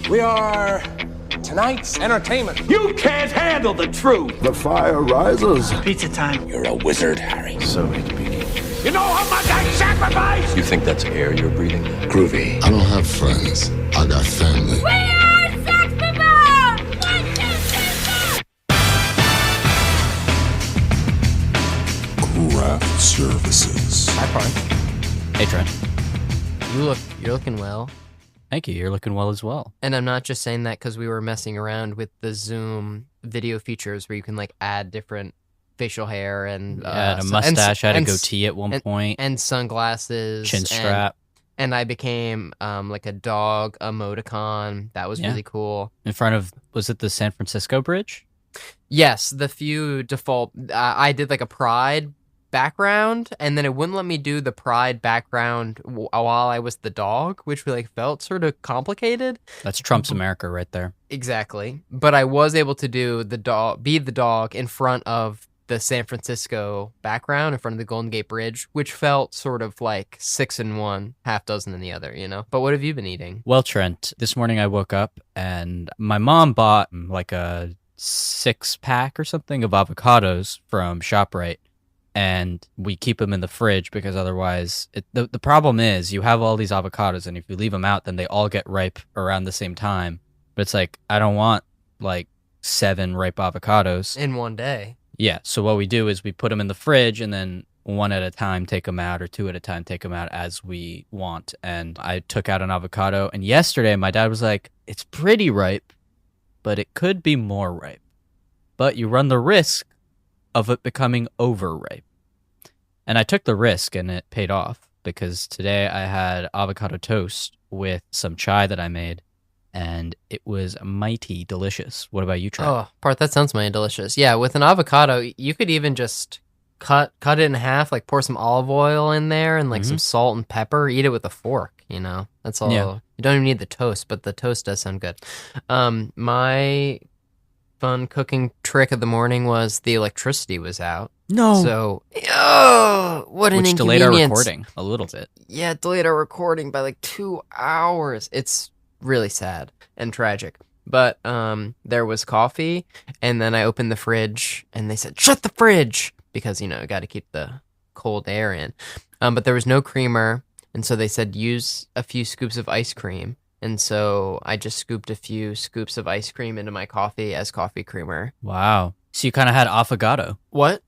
We are tonight's entertainment. You can't handle the truth. The fire rises. Pizza time. You're a wizard, Harry. So it begins. You know how much I sacrifice? You think that's air you're breathing? Groovy. I don't have friends. I got family. We are Sex People! 1, 2, 3, 4! Craft Services. Hi, Parth. Hey, Trent. You're looking well. Thank you. You're looking well as well. And I'm not just saying that because we were messing around with the Zoom video features where you can like add different facial hair and I had a mustache, I had a goatee at one point, and sunglasses, chin strap. And I became like a dog emoticon. That was really cool. In front of, was it the San Francisco Bridge? Yes, the few default. I did like a pride background, and then it wouldn't let me do the pride background while I was the dog, which like felt sort of complicated. That's Trump's America right there. Exactly. But I was able to do the dog, be the dog in front of the San Francisco background, in front of the Golden Gate Bridge, which felt sort of like 6 in one, half dozen in the other, you know? But what have you been eating? Well, Trent, this morning I woke up and my mom bought like a 6-pack or something of avocados from ShopRite. And we keep them in the fridge because otherwise, the problem is you have all these avocados, and if you leave them out, then they all get ripe around the same time. But it's like, I don't want like 7 ripe avocados In one day. Yeah, so what we do is we put them in the fridge, and then one at a time take them out, or 2 at a time take them out as we want. And I took out an avocado, and yesterday my dad was like, it's pretty ripe, but it could be more ripe. But you run the risk of it becoming overripe. And I took the risk, and it paid off, because today I had avocado toast with some chai that I made, and it was mighty delicious. What about you, Trent? Oh, Parth, that sounds mighty delicious. Yeah, with an avocado, you could even just cut it in half, like pour some olive oil in there and like some salt and pepper. Eat it with a fork, you know? That's all. Yeah. You don't even need the toast, but the toast does sound good. My fun cooking trick of the morning was the electricity was out. No. So, what an Which inconvenience. delayed our recording a little bit. Yeah, it delayed our recording by like 2 hours. It's really sad and tragic. But there was coffee, and then I opened the fridge, and they said, shut the fridge! Because, you know, got to keep the cold air in. But there was no creamer, and so they said, use a few scoops of ice cream. And so I just scooped a few scoops of ice cream into my coffee as coffee creamer. Wow. So you kind of had affogato. What?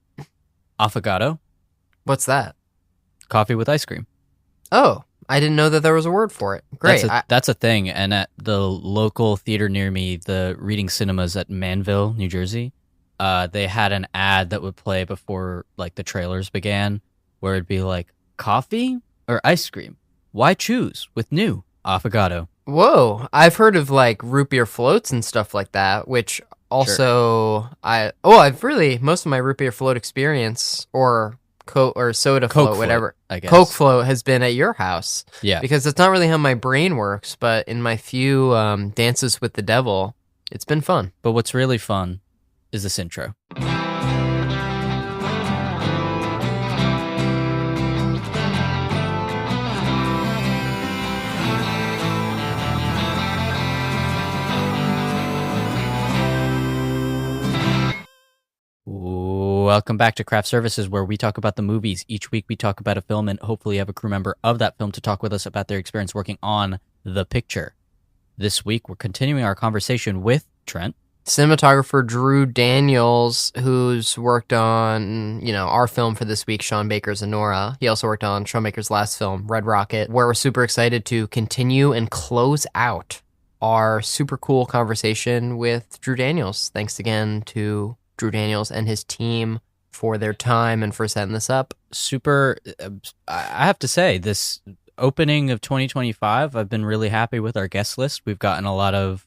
Affogato? What's that? Coffee with ice cream. Oh, I didn't know that there was a word for it. Great. That's a thing. And at the local theater near me, the Reading Cinemas at Manville, New Jersey, they had an ad that would play before like the trailers began, where it'd be like, coffee or ice cream? Why choose with new affogato? Whoa. I've heard of like root beer floats and stuff like that, which also most of my root beer float experience or soda Coke float, whatever. I guess. Coke float has been at your house. Yeah. Because it's not really how my brain works, but in my few dances with the devil, it's been fun. But what's really fun is this intro. Welcome back to Craft Services, where we talk about the movies. Each week we talk about a film and hopefully have a crew member of that film to talk with us about their experience working on the picture. This week we're continuing our conversation with Trent. Cinematographer Drew Daniels, who's worked on, you know, our film for this week, Sean Baker's ANORA. He also worked on Sean Baker's last film, Red Rocket, where we're super excited to continue and close out our super cool conversation with Drew Daniels. Thanks again to Drew Daniels and his team for their time and for setting this up. Super, I have to say, this opening of 2025, I've been really happy with our guest list. We've gotten a lot of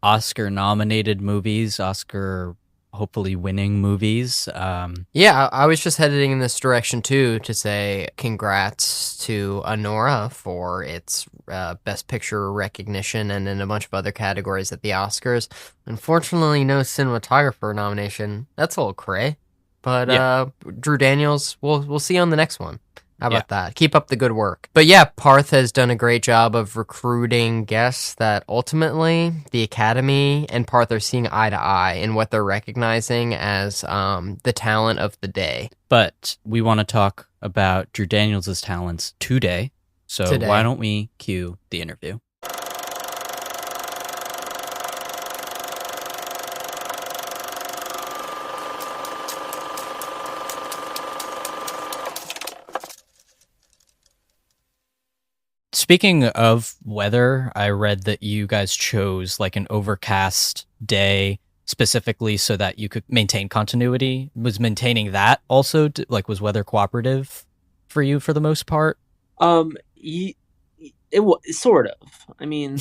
Oscar-nominated movies, Oscar hopefully winning movies. Yeah, I was just heading in this direction too, to say congrats to ANORA for its Best Picture recognition and in a bunch of other categories at the Oscars. Unfortunately, no cinematographer nomination. That's a little cray. But Drew Daniels, we'll see you on the next one. How about that? Keep up the good work. But yeah, Parth has done a great job of recruiting guests that ultimately the Academy and Parth are seeing eye to eye in what they're recognizing as the talent of the day. But we want to talk about Drew Daniels' talents today. So why don't we cue the interview? Speaking of weather, I read that you guys chose like an overcast day specifically so that you could maintain continuity. Was maintaining that also was weather cooperative for you for the most part? Sort of. I mean,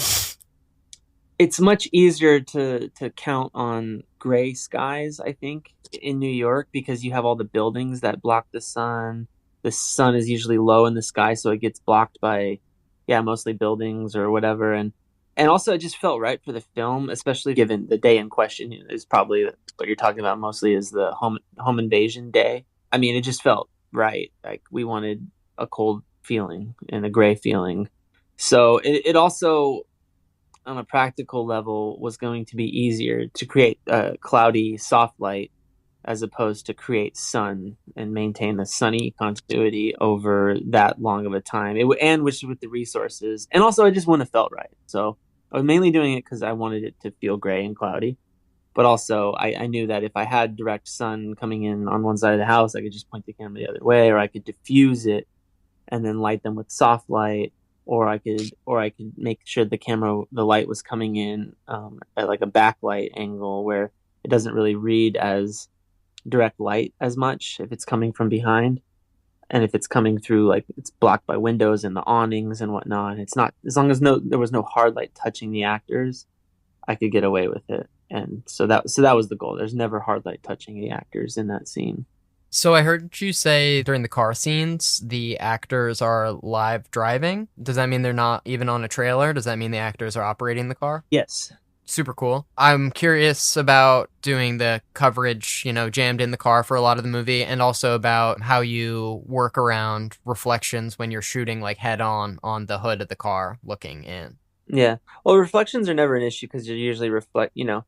it's much easier to count on gray skies, I think, in New York because you have all the buildings that block the sun. The sun is usually low in the sky, so it gets blocked by mostly buildings or whatever, and also it just felt right for the film, especially given the day in question is probably what you're talking about mostly is the home invasion day. I mean, it just felt right. Like we wanted a cold feeling and a gray feeling, so it also on a practical level was going to be easier to create a cloudy soft light as opposed to create sun and maintain the sunny continuity over that long of a time. And with the resources. And also, I just wouldn't have felt right. So I was mainly doing it because I wanted it to feel gray and cloudy. But also, I knew that if I had direct sun coming in on one side of the house, I could just point the camera the other way, or I could diffuse it and then light them with soft light, or I could make sure the light was coming in at like a backlight angle where it doesn't really read as direct light as much if it's coming from behind, and if it's coming through like it's blocked by windows and the awnings and whatnot, it's not, as long as there was no hard light touching the actors, I could get away with it. And so that was the goal. There's never hard light touching the actors in that scene. So I heard you say during the car scenes the actors are live driving. Does that mean they're not even on a trailer? Does that mean the actors are operating the car? Yes. Super cool. I'm curious about doing the coverage, jammed in the car for a lot of the movie, and also about how you work around reflections when you're shooting like head on the hood of the car looking in. Yeah. Well, reflections are never an issue because you're usually you're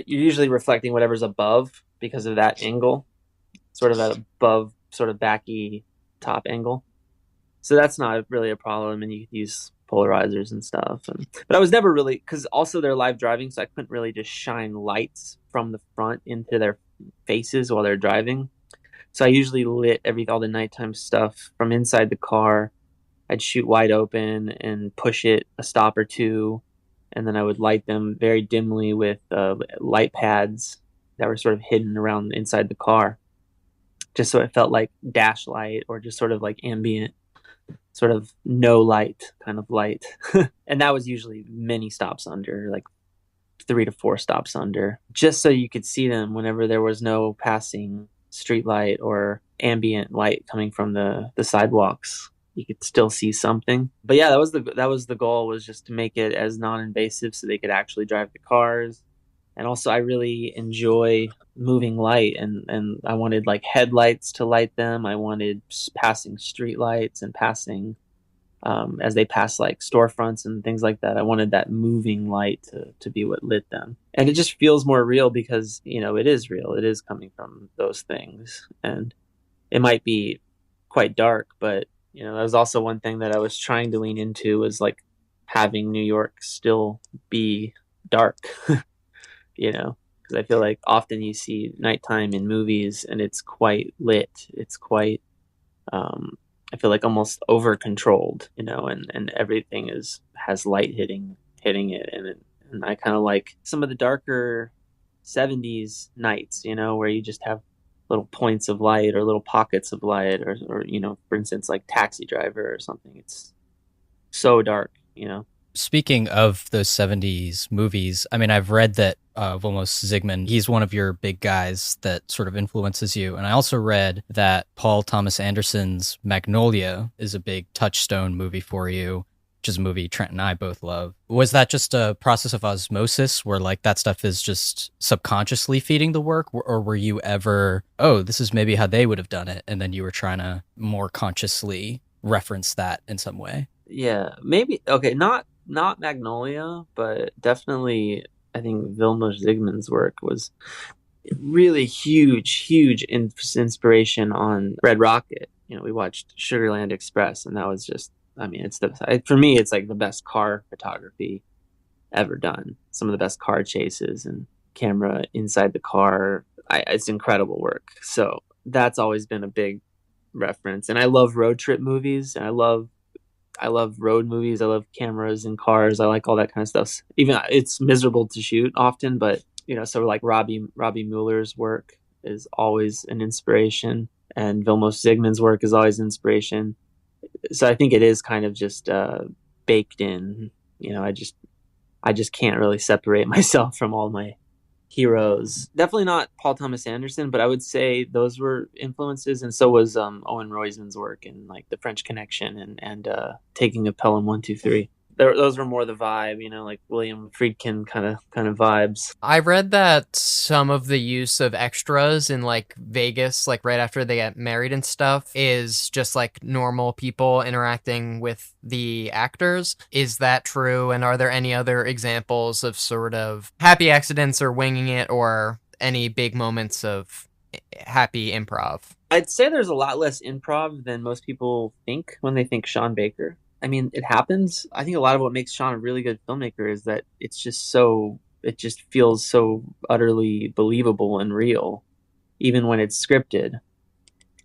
usually reflecting whatever's above because of that angle, sort of that above, sort of backy top angle. So that's not really a problem, and you could use polarizers and stuff. But I was never really, because also they're live driving, so I couldn't really just shine lights from the front into their faces while they're driving. So I usually lit all the nighttime stuff from inside the car. I'd shoot wide open and push it a stop or two, and then I would light them very dimly with light pads that were sort of hidden around inside the car, just so it felt like dash light or just sort of like ambient, sort of no light kind of light. And that was usually many stops under, like 3 to 4 stops under, just so you could see them whenever there was no passing street light or ambient light coming from the sidewalks. You could still see something. But yeah, that was the goal, was just to make it as non-invasive so they could actually drive the cars. And also I really enjoy moving light, and I wanted like headlights to light them. I wanted passing street lights and passing as they pass like storefronts and things like that. I wanted that moving light to be what lit them. And it just feels more real because, it is real. It is coming from those things. And it might be quite dark, but, that was also one thing that I was trying to lean into, was like having New York still be dark, because I feel like often you see nighttime in movies and it's quite lit. It's quite, I feel like almost over controlled, and everything has light hitting it. And I kind of like some of the darker 70s nights, where you just have little points of light or little pockets of light, or for instance, like Taxi Driver or something. It's so dark, Speaking of those 70s movies, I mean, I've read that Vilmos Zsigmond, he's one of your big guys that sort of influences you. And I also read that Paul Thomas Anderson's Magnolia is a big touchstone movie for you. which is a movie Trent and I both love. Was that just a process of osmosis where like that stuff is just subconsciously feeding the work? Or were you ever, oh, this is maybe how they would have done it, and then you were trying to more consciously reference that in some way? Yeah, maybe. Okay, not Magnolia, but definitely I think Vilmos Zsigmond's work was really huge inspiration on Red Rocket. You know, we watched Sugarland Express, and that was just, I mean, for me, it's like the best car photography ever done. Some of the best car chases and camera inside the car. It's incredible work. So that's always been a big reference. And I love road trip movies, and I love road movies. I love cameras and cars. I like all that kind of stuff. Even it's miserable to shoot often, but you know, so like Robbie Mueller's work is always an inspiration, and Vilmos Zsigmond's work is always inspiration. So I think it is kind of just baked in. You know, I just can't really separate myself from all my heroes. Definitely not Paul Thomas Anderson, but I would say those were influences, and so was Owen Roizman's work in like The French Connection and Taking of Pelham 123. Those were more the vibe, you know, like William Friedkin kind of vibes. I read that some of the use of extras in like Vegas, like right after they get married and stuff, is just like normal people interacting with the actors. Is that true? And are there any other examples of sort of happy accidents or winging it, or any big moments of happy improv? I'd say there's a lot less improv than most people think when they think Sean Baker. I mean, it happens. I think a lot of what makes Sean a really good filmmaker is that it just feels so utterly believable and real, even when it's scripted.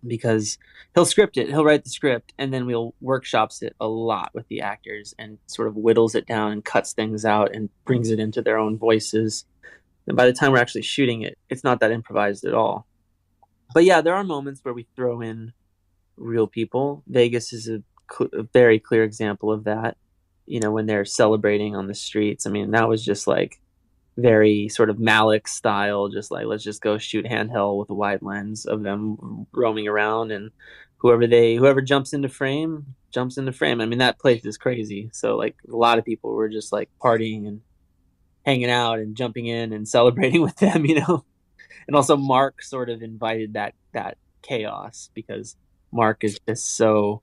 Because he'll script it, he'll write the script, and then we'll workshops it a lot with the actors and sort of whittles it down and cuts things out and brings it into their own voices. And by the time we're actually shooting it, it's not that improvised at all. But yeah, there are moments where we throw in real people. Vegas is a very clear example of that. You know, when they're celebrating on the streets, I mean, that was just like very sort of Malick style, just like, let's just go shoot handheld with a wide lens of them roaming around, and whoever jumps into frame. I mean, that place is crazy. So like a lot of people were just like partying and hanging out and jumping in and celebrating with them, you know. And also Mark sort of invited that chaos, because Mark is just so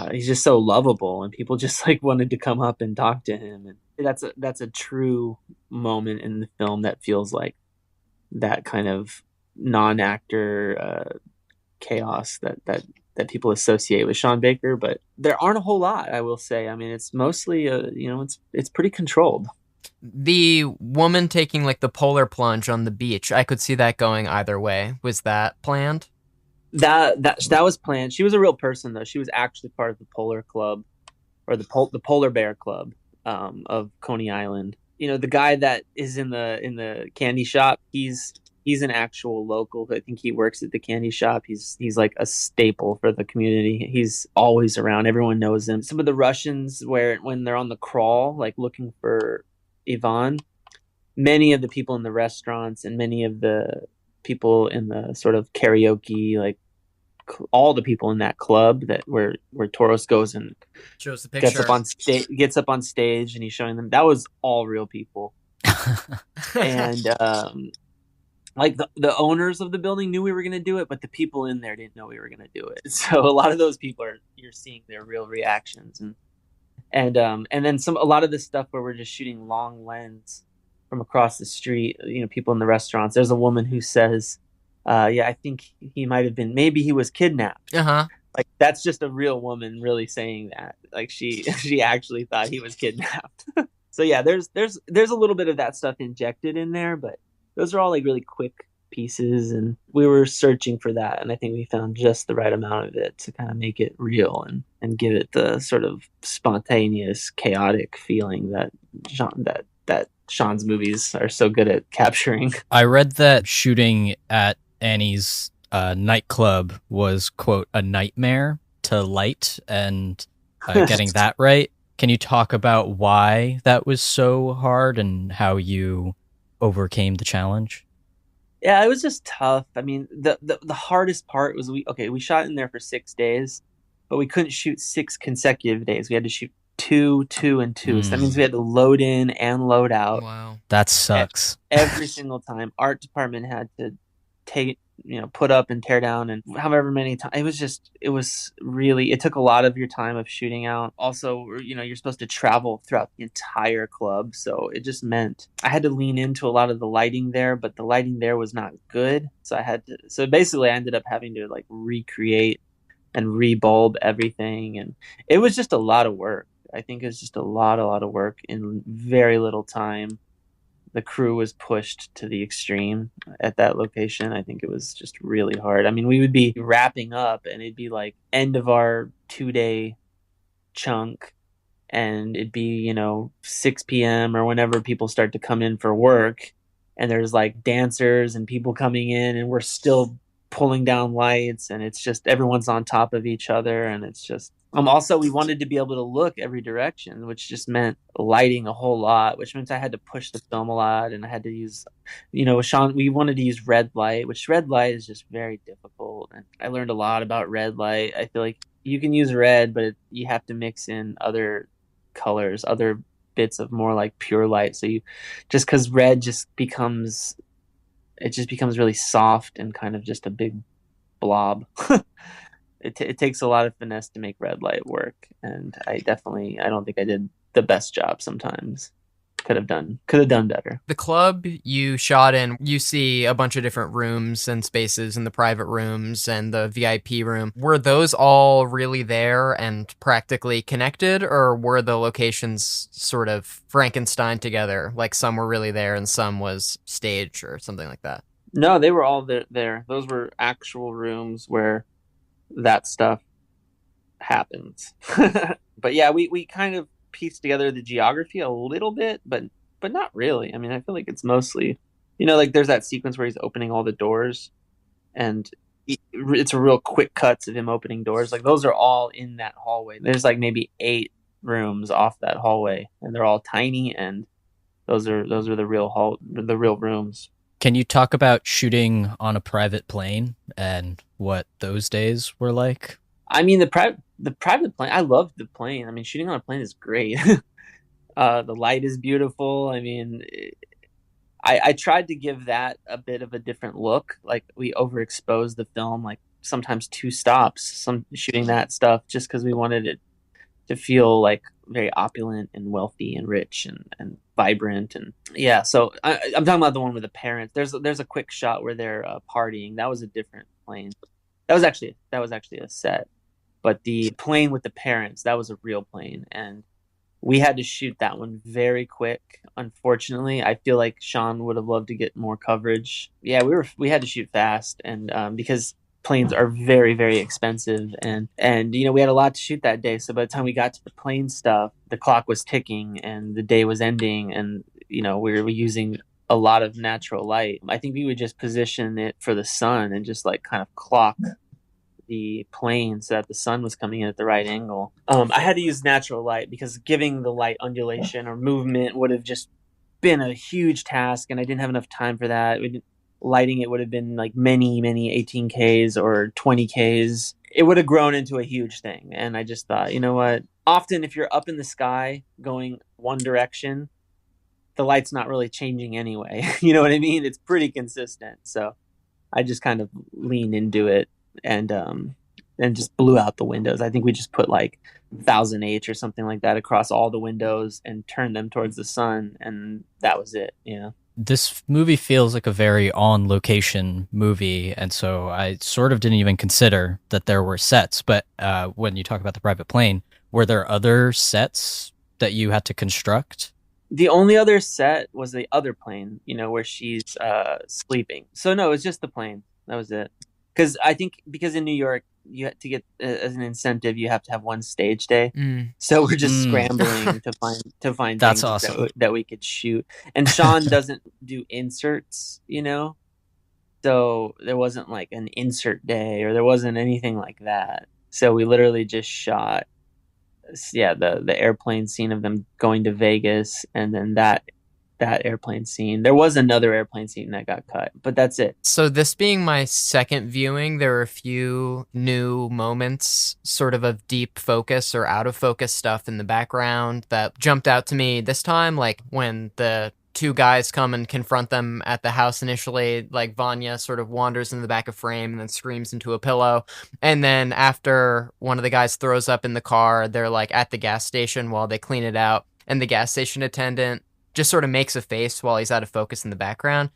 he's just so lovable, and people just like wanted to come up and talk to him. And that's a true moment in the film that feels like that kind of non-actor chaos that people associate with Sean Baker. But there aren't a whole lot, I will say. I mean, it's mostly you know, it's pretty controlled. The woman taking like the polar plunge on the beach, I could see that going either way. Was that planned? That was planned. She was a real person, though. She was actually part of the Polar Club, or the Polar Bear Club of Coney Island. You know, the guy that is in the candy shop, he's an actual local. I think he works at the candy shop. He's like a staple for the community. He's always around. Everyone knows him. Some of the Russians, when they're on the crawl, like looking for Ivan, many of the people in the restaurants and many of the people in the sort of karaoke, like all the people in that club where Toros goes and shows the picture, gets up on stage and he's showing them, that was all real people. And like the owners of the building knew we were going to do it, but the people in there didn't know we were going to do it. So a lot of those people you're seeing their real reactions, and then a lot of this stuff where we're just shooting long lens from across the street, you know, people in the restaurants. There's a woman who says, I think maybe he was kidnapped. Like, that's just a real woman really saying that. Like, she actually thought he was kidnapped. So yeah, there's a little bit of that stuff injected in there, but those are all like really quick pieces, and we were searching for that, and I think we found just the right amount of it to kind of make it real and give it the sort of spontaneous, chaotic feeling that Sean's movies are so good at capturing. I read that shooting at Annie's nightclub was, quote, a nightmare to light, and getting that right. Can you talk about why that was so hard and how you overcame the challenge? Yeah, it was just tough. I mean, the hardest part was we shot in there for 6 days, but we couldn't shoot 6 consecutive days. We had to shoot two, and two. So that means we had to load in and load out. Wow. That sucks. Every single time. Art department had to put up and tear down, and however many times. It took a lot of your time of shooting out. Also, you're supposed to travel throughout the entire club, so it just meant I had to lean into a lot of the lighting there, but the lighting there was not good. So basically I ended up having to like recreate and rebulb everything, and it was just a lot of work. I think it was just a lot of work in very little time. The crew was pushed to the extreme at that location. I think it was just really hard. I mean, we would be wrapping up and it'd be like end of our 2-day chunk, and it'd be, 6 p.m. or whenever people start to come in for work, and there's like dancers and people coming in, and we're still pulling down lights, and it's just everyone's on top of each other, and it's just also we wanted to be able to look every direction, which just meant lighting a whole lot, which meant I had to push the film a lot, and I had to use Sean, we wanted to use red light, which red light is just very difficult, and I learned a lot about red light. I feel like you can use red, but you have to mix in other colors, other bits of more like pure light, so because red just becomes really soft and kind of just a big blob. It takes a lot of finesse to make red light work, and I don't think I did the best job sometimes. Could have done better. The club you shot in, you see a bunch of different rooms and spaces in the private rooms and the VIP room. Were those all really there and practically connected, or were the locations sort of Frankenstein together? Like some were really there and some was stage or something like that? No, they were all there. Those were actual rooms where that stuff happens. But yeah, we kind of pieced together the geography a little bit, but not really. I mean, I feel like it's mostly, like there's that sequence where he's opening all the doors, and it's a real quick cuts of him opening doors. Like those are all in that hallway. There's like maybe 8 rooms off that hallway, and they're all tiny, and those are the real rooms. Can you talk about shooting on a private plane and what those days were like? I mean, the private plane, I love the plane. I mean, shooting on a plane is great. The light is beautiful. I mean, I tried to give that a bit of a different look. Like we overexposed the film, like sometimes 2 stops, shooting that stuff just because we wanted it to feel like very opulent and wealthy and rich and vibrant. And yeah, so I'm talking about the one with the parents. There's a quick shot where they're partying. That was a different plane. That was actually a set. But the plane with the parents, that was a real plane, and we had to shoot that one very quick. Unfortunately, I feel like Sean would have loved to get more coverage. Yeah, we had to shoot fast, and because planes are very, very expensive, and we had a lot to shoot that day. So by the time we got to the plane stuff, the clock was ticking and the day was ending, and we were using a lot of natural light. I think we would just position it for the sun and just like kind of clock the plane so that the sun was coming in at the right angle. I had to use natural light because giving the light undulation or movement would have just been a huge task, and I didn't have enough time for that. Lighting it would have been like many 18Ks or 20Ks. It would have grown into a huge thing, and I just thought, you know what? Often if you're up in the sky going one direction, the light's not really changing anyway. You know what I mean? It's pretty consistent. So I just kind of leaned into it and just blew out the windows. I think we just put like 1000H or something like that across all the windows and turned them towards the sun, and that was it. This movie feels like a very on location movie, and so I sort of didn't even consider that there were sets. But when you talk about the private plane, were there other sets that you had to construct? The only other set was the other plane, where she's sleeping. So no, it was just the plane. That was it. Because in New York, you have to get as an incentive, you have to have one stage day. So we're just scrambling to find That's things awesome. that we could shoot. And Sean doesn't do inserts, so there wasn't like an insert day or there wasn't anything like that. So we literally just shot, the airplane scene of them going to Vegas, and then that that airplane scene. There was another airplane scene that got cut, but that's it. So this being my second viewing, there were a few new moments sort of deep focus or out of focus stuff in the background that jumped out to me this time, like when the two guys come and confront them at the house initially, like Vanya sort of wanders in the back of frame and then screams into a pillow. And then after one of the guys throws up in the car, they're like at the gas station while they clean it out. And the gas station attendant just sort of makes a face while he's out of focus in the background.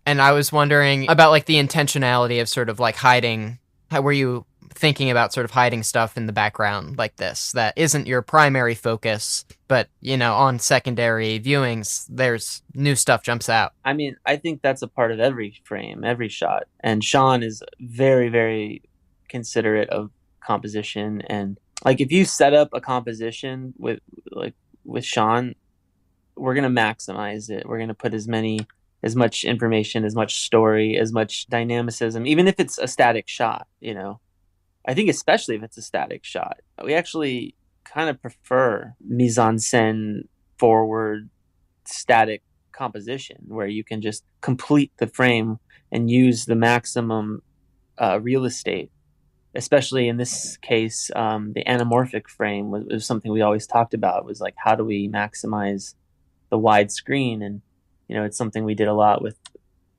And I was wondering about like the intentionality of sort of like hiding. How were you thinking about sort of hiding stuff in the background like this that isn't your primary focus, but you know, on secondary viewings, there's new stuff jumps out? I mean, I think that's a part of every frame, every shot. And Sean is very, very considerate of composition. And like if you set up a composition with Sean, we're going to maximize it. We're going to put as much information, as much story, as much dynamicism, even if it's a static shot, you know. I think especially if it's a static shot, we actually kind of prefer mise-en-scène forward static composition where you can just complete the frame and use the maximum real estate. Especially in this case, the anamorphic frame was something we always talked about, was like, how do we maximize the wide screen? And you know, it's something we did a lot with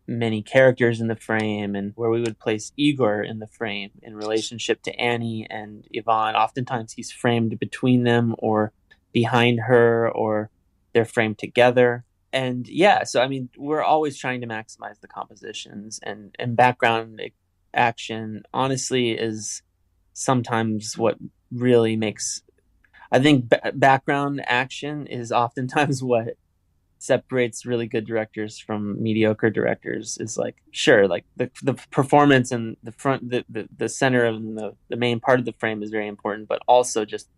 many characters in the frame, and where we would place Igor in the frame in relationship to Annie and Yvonne. Oftentimes he's framed between them or behind her, or they're framed together. And yeah, so I mean, we're always trying to maximize the compositions, and background action honestly is sometimes what really makes, I think background action is oftentimes what separates really good directors from mediocre directors. Is like, sure, like the performance and the front, the center of the main part of the frame is very important, but also just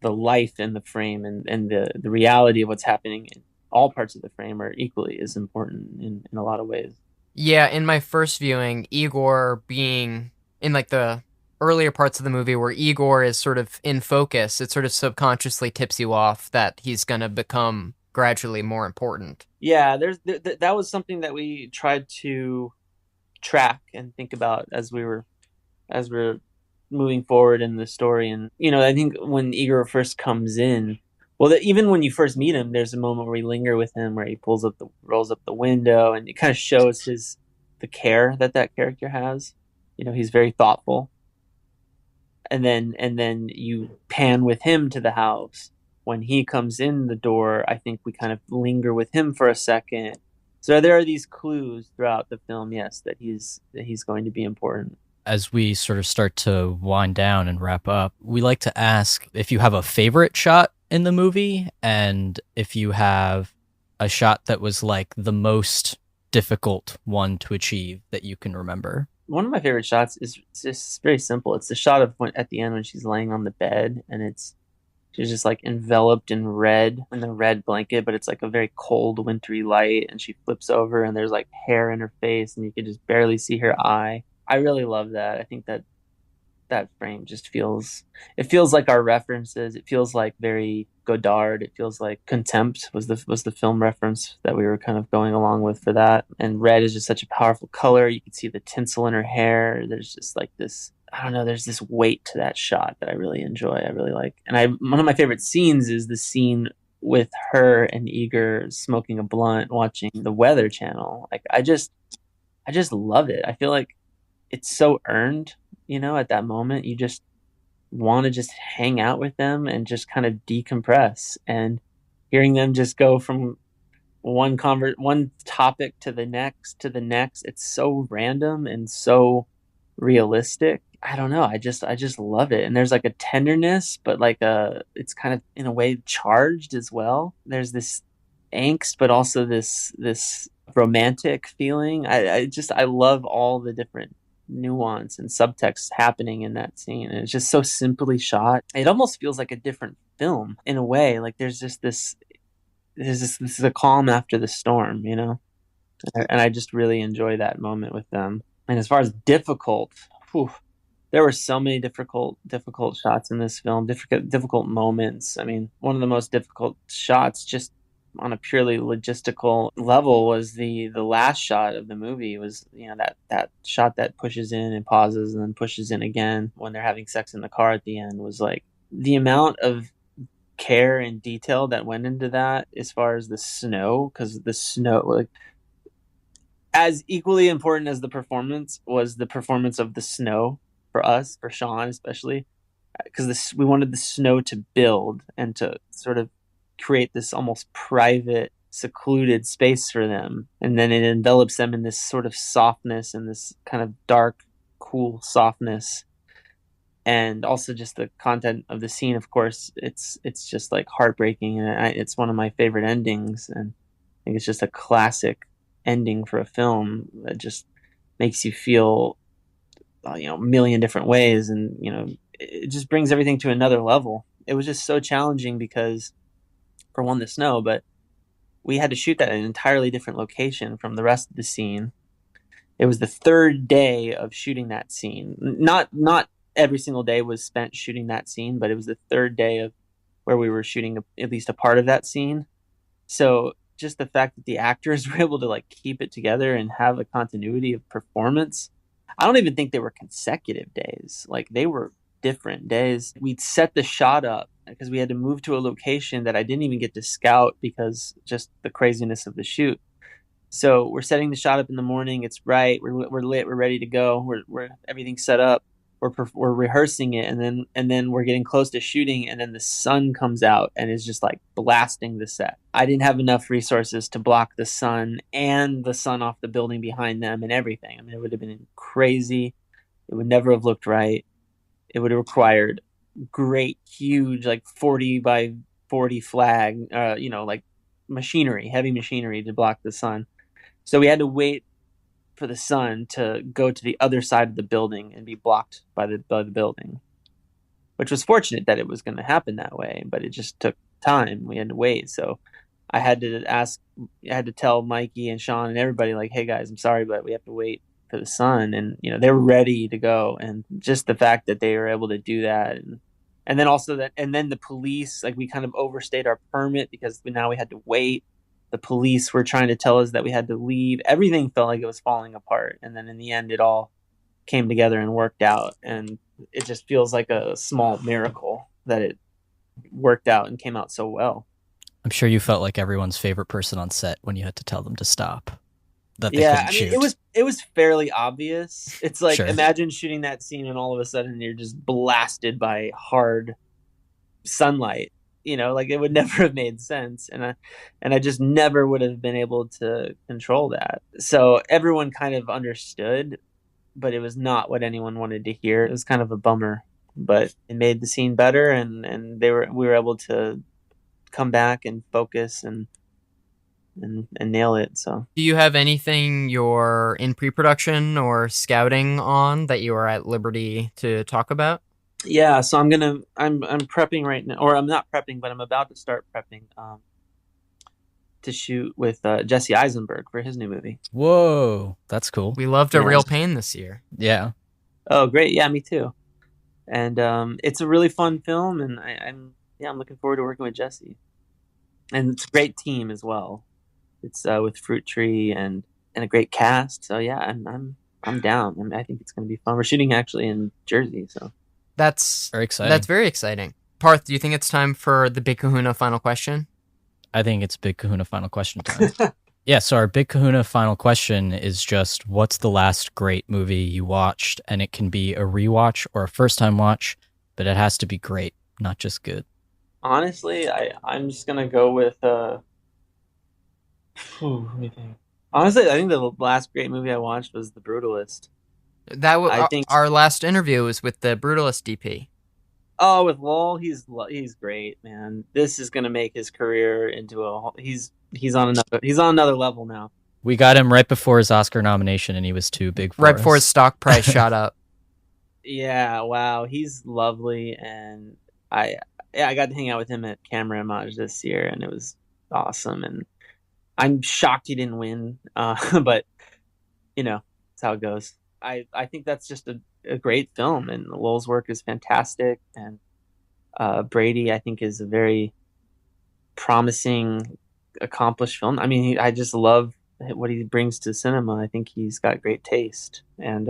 the life in the frame and the reality of what's happening in all parts of the frame are equally as important in a lot of ways. Yeah, in my first viewing, Igor being in like the earlier parts of the movie where Igor is sort of in focus, it sort of subconsciously tips you off that he's going to become gradually more important. Yeah, that was something that we tried to track and think about as we're moving forward in the story. And you know, I think when Igor first comes in, well, even when you first meet him, there's a moment where we linger with him, where he rolls up the window, and it kind of shows the care that character has. You know, he's very thoughtful. And then you pan with him to the house. When he comes in the door, I think we kind of linger with him for a second. So there are these clues throughout the film, yes, that he's going to be important. As we sort of start to wind down and wrap up, we like to ask if you have a favorite shot in the movie, and if you have a shot that was like the most difficult one to achieve that you can remember. One of my favorite shots is just very simple. It's the shot of at the end when she's laying on the bed, and she's just like enveloped in the red blanket, but it's like a very cold, wintry light, and she flips over and there's like hair in her face and you can just barely see her eye. I really love that. I think that frame just feels like our references. It feels like very Godard. It feels like Contempt was the film reference that we were kind of going along with for that. And red is just such a powerful color. You can see the tinsel in her hair. There's just like this, I don't know, there's this weight to that shot that I really enjoy. I really like. And one of my favorite scenes is the scene with her and Igor smoking a blunt, watching the Weather Channel. Like I just love it. I feel like it's so earned, you know, at that moment. You just want to just hang out with them and just kind of decompress, and hearing them just go from one topic to the next. It's so random and so realistic. I don't know. I just love it. And there's like a tenderness, but like it's kind of in a way charged as well. There's this angst, but also this romantic feeling. I love all the different nuance and subtext happening in that scene, and it's just so simply shot. It almost feels like a different film in a way. Like there's this is a calm after the storm, you know. And I just really enjoy that moment with them. And as far as difficult, there were so many difficult shots in this film, difficult moments. I mean, one of the most difficult shots just on a purely logistical level was the last shot of the movie was, that shot that pushes in and pauses and then pushes in again when they're having sex in the car at the end was like the amount of care and detail that went into that as far as the snow, because the snow, like, as equally important as the performance was the performance of the snow for us, for Sean especially, because we wanted the snow to build and to sort of create this almost private, secluded space for them, and then it envelops them in this sort of softness and this kind of dark, cool softness. And also just the content of the scene, of course, it's just like heartbreaking, and it's one of my favorite endings, and I think it's just a classic ending for a film that just makes you feel, a million different ways, and it just brings everything to another level. It was just so challenging because, for one, the snow, but we had to shoot that at an entirely different location from the rest of the scene. It was the third day of shooting that scene. Not every single day was spent shooting that scene, but it was the third day of where we were shooting at least a part of that scene. So just the fact that the actors were able to like keep it together and have a continuity of performance. I don't even think they were consecutive days. Like, they were different days. We'd set the shot up because we had to move to a location that I didn't even get to scout because just the craziness of the shoot. So we're setting the shot up in the morning. It's bright. We're lit. We're ready to go. We're everything's set up. We're rehearsing it, and then we're getting close to shooting, and then the sun comes out and is just like blasting the set. I didn't have enough resources to block the sun and the sun off the building behind them and everything. I mean, it would have been crazy. It would never have looked right. It would have required great, huge, like 40 by 40 flag, like machinery, heavy machinery to block the sun. So we had to wait for the sun to go to the other side of the building and be blocked by the building, which was fortunate that it was going to happen that way, but it just took time. We had to wait. So I had to tell Mikey and Sean and everybody, like, hey guys, I'm sorry, but we have to wait for the sun. And, they were ready to go. And just the fact that they were able to do that. And then also then the police, like, we kind of overstayed our permit because now we had to wait. The police were trying to tell us that we had to leave. Everything felt like it was falling apart. And then in the end, it all came together and worked out. And it just feels like a small miracle that it worked out and came out so well. I'm sure you felt like everyone's favorite person on set when you had to tell them to stop. That they couldn't shoot. It was fairly obvious. It's like, Sure. Imagine shooting that scene and all of a sudden you're just blasted by hard sunlight. Like, it would never have made sense, and I just never would have been able to control that. So everyone kind of understood, but it was not what anyone wanted to hear. It was kind of a bummer, but it made the scene better, and we were able to come back and focus and nail it. So, Do you have anything you're in pre-production or scouting on that you are at liberty to talk about? yeah, so I'm prepping right now, or I'm not prepping, but I'm about to start prepping to shoot with Jesse Eisenberg for his new movie. Whoa, that's cool. We loved A Yeah. Real Pain this year. Yeah. Oh, great! Yeah, me too. And it's a really fun film, and I'm looking forward to working with Jesse. And it's a great team as well. It's with Fruit Tree and a great cast. So yeah, I'm down. I think it's going to be fun. We're shooting actually in Jersey, so. That's Very exciting. That's very exciting. Parth, do you think it's time for the Big Kahuna final question? I think it's Big Kahuna final question time. Yeah, so our Big Kahuna final question is just, what's the last great movie you watched? And it can be a rewatch or a first-time watch, but it has to be great, not just good. Honestly, I'm just gonna go with let me think. Honestly, I think the last great movie I watched was The Brutalist. I think our last interview was with the Brutalist DP. Oh, with Lowell, he's great, man. This is gonna make his career into he's on another level now. We got him right before his Oscar nomination, and he was too big for us. Right before his stock price shot up. Yeah, wow, he's lovely, and I got to hang out with him at Camera Image this year, and it was awesome. And I'm shocked he didn't win, but that's how it goes. I think that's just a great film, and Lowell's work is fantastic, and Brady, I think, is a very promising accomplished film. I mean, I just love what he brings to cinema. I think he's got great taste, and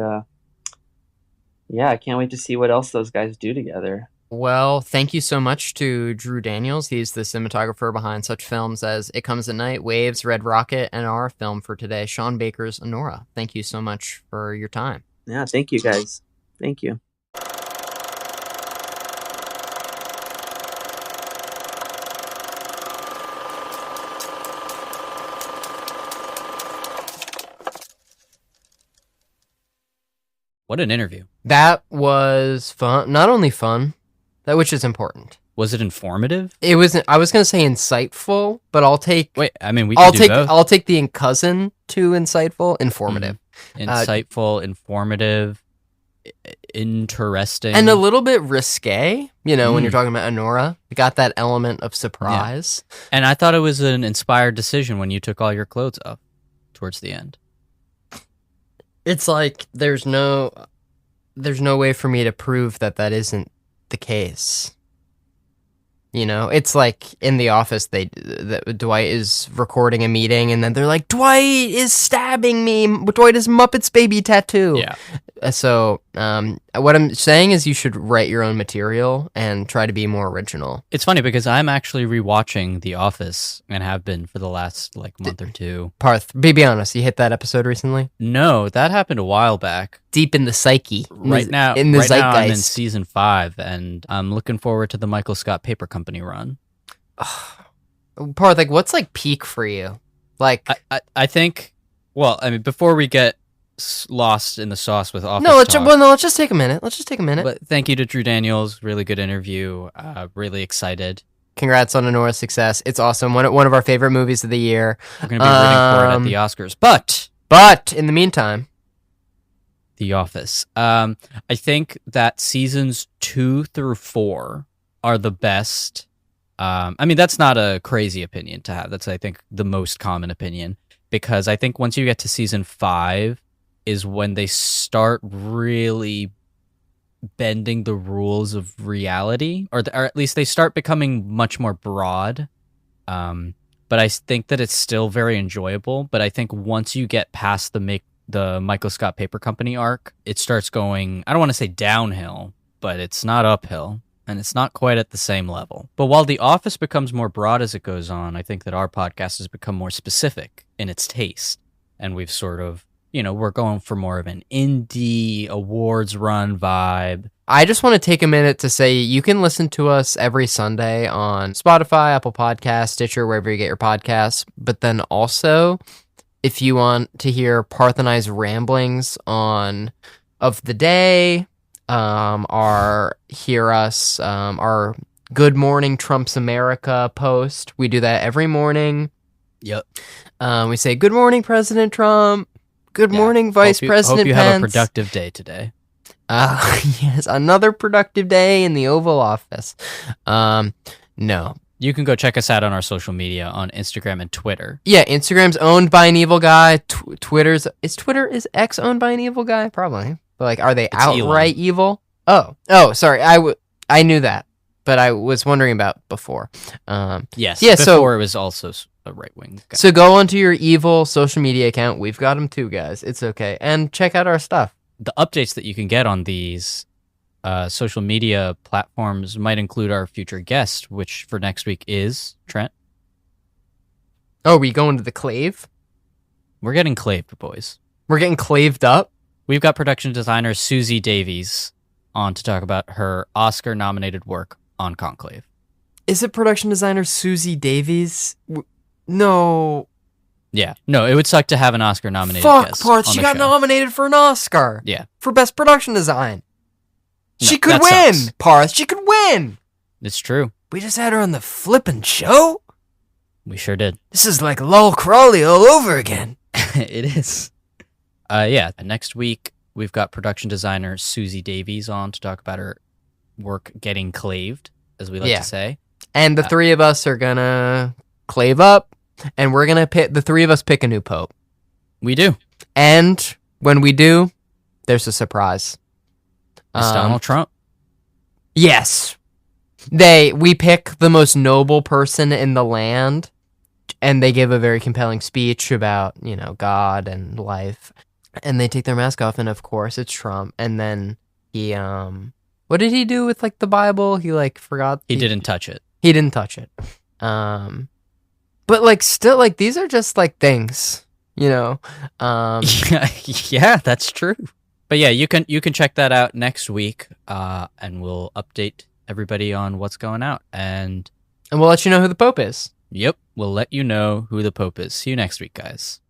yeah, I can't wait to see what else those guys do together. Well, thank you so much to Drew Daniels. He's the cinematographer behind such films as It Comes at Night, Waves, Red Rocket, and our film for today, Sean Baker's ANORA. Thank you so much for your time. Yeah, thank you guys. Thank you. What an interview. That was fun. Not only fun, which is important. Was it informative? It was. I was going to say insightful, but I'll take. Wait, I mean, I'll can take. do both. I'll take the cousin to insightful, informative, Insightful, informative, interesting, and a little bit risque. You know, when you're talking about ANORA, you got that element of surprise. Yeah. And I thought it was an inspired decision when you took all your clothes off towards the end. It's like there's no way for me to prove that isn't the case. You know, it's like in The Office, Dwight is recording a meeting, and then they're like, Dwight is stabbing me. Dwight is Muppet's baby tattoo. Yeah. So, what I'm saying is you should write your own material and try to be more original. It's funny because I'm actually rewatching The Office and have been for the last month or two. Parth, be honest, you hit that episode recently? No, that happened a while back. Deep in the psyche. Right now, in the zeitgeist. I'm in season 5, and I'm looking forward to the Michael Scott Paper Company run. Parth, what's peak for you? I think. Well, I mean, before we get lost in the sauce with Office let's talk, just take a minute. But thank you to Drew Daniels. Really good interview. Really excited. Congrats on ANORA's success. It's awesome. One of our favorite movies of the year. We're going to be rooting for it at the Oscars. But in the meantime, The Office. I think that seasons 2 through 4 are the best. I mean, that's not a crazy opinion to have. That's, I think, the most common opinion. Because I think once you get to season 5 is when they start really bending the rules of reality. Or at least they start becoming much more broad. But I think that it's still very enjoyable. But I think once you get past the Michael Scott Paper Company arc, it starts going, I don't want to say downhill, but it's not uphill. And it's not quite at the same level. But while The Office becomes more broad as it goes on, I think that our podcast has become more specific in its taste. And we've sort of, we're going for more of an indie awards run vibe. I just want to take a minute to say you can listen to us every Sunday on Spotify, Apple Podcasts, Stitcher, wherever you get your podcasts. But then also, if you want to hear Parth and I's ramblings of the day, our Good Morning Trump's America post. We do that every morning. Yep. We say, Good morning, President Trump. Good morning, Vice President Hope you Pence. have a productive day today. Yes, another productive day in the Oval Office. No. You can go check us out on our social media on Instagram and Twitter. Yeah, Instagram's owned by an evil guy. Is X owned by an evil guy? Probably. But are they It's outright Elon. evil? Oh, sorry. I knew that, but I was wondering about before. Yes. Yeah. Before it was also a right wing guy. So go onto your evil social media account. We've got them too, guys. It's okay, and check out our stuff. The updates that you can get on these social media platforms might include our future guest, which for next week is Trent. Oh, we going to the clave? We're getting claved, boys. We're getting claved up. We've got production designer Susie Davies on to talk about her Oscar-nominated work on Conclave. Is it production designer Susie Davies? No. Yeah. No, it would suck to have an Oscar-nominated Fuck, guest Parth. on She the got show. nominated for an Oscar. Yeah. For best production design. No, She could that win, sucks. Parth. She could win. It's true. We just had her on the flippin' show. We sure did. This is like Lol Crawley all over again. It is. Yeah. Next week, we've got production designer Susie Davies on to talk about her work getting claved, as we like to say. And the three of us are gonna clave up, and we're gonna pick. The three of us pick a new pope. We do. And when we do, there's a surprise. It's Donald Trump. Yes. We pick the most noble person in the land, and they give a very compelling speech about, God and life. And they take their mask off, and of course it's Trump. And then he, what did he do with like the Bible? He like forgot. He didn't touch it. He didn't touch it. But like still, like these are just like things, Yeah, that's true. But yeah, you can check that out next week, and we'll update everybody on what's going out. And we'll let you know who the Pope is. Yep, we'll let you know who the Pope is. See you next week, guys.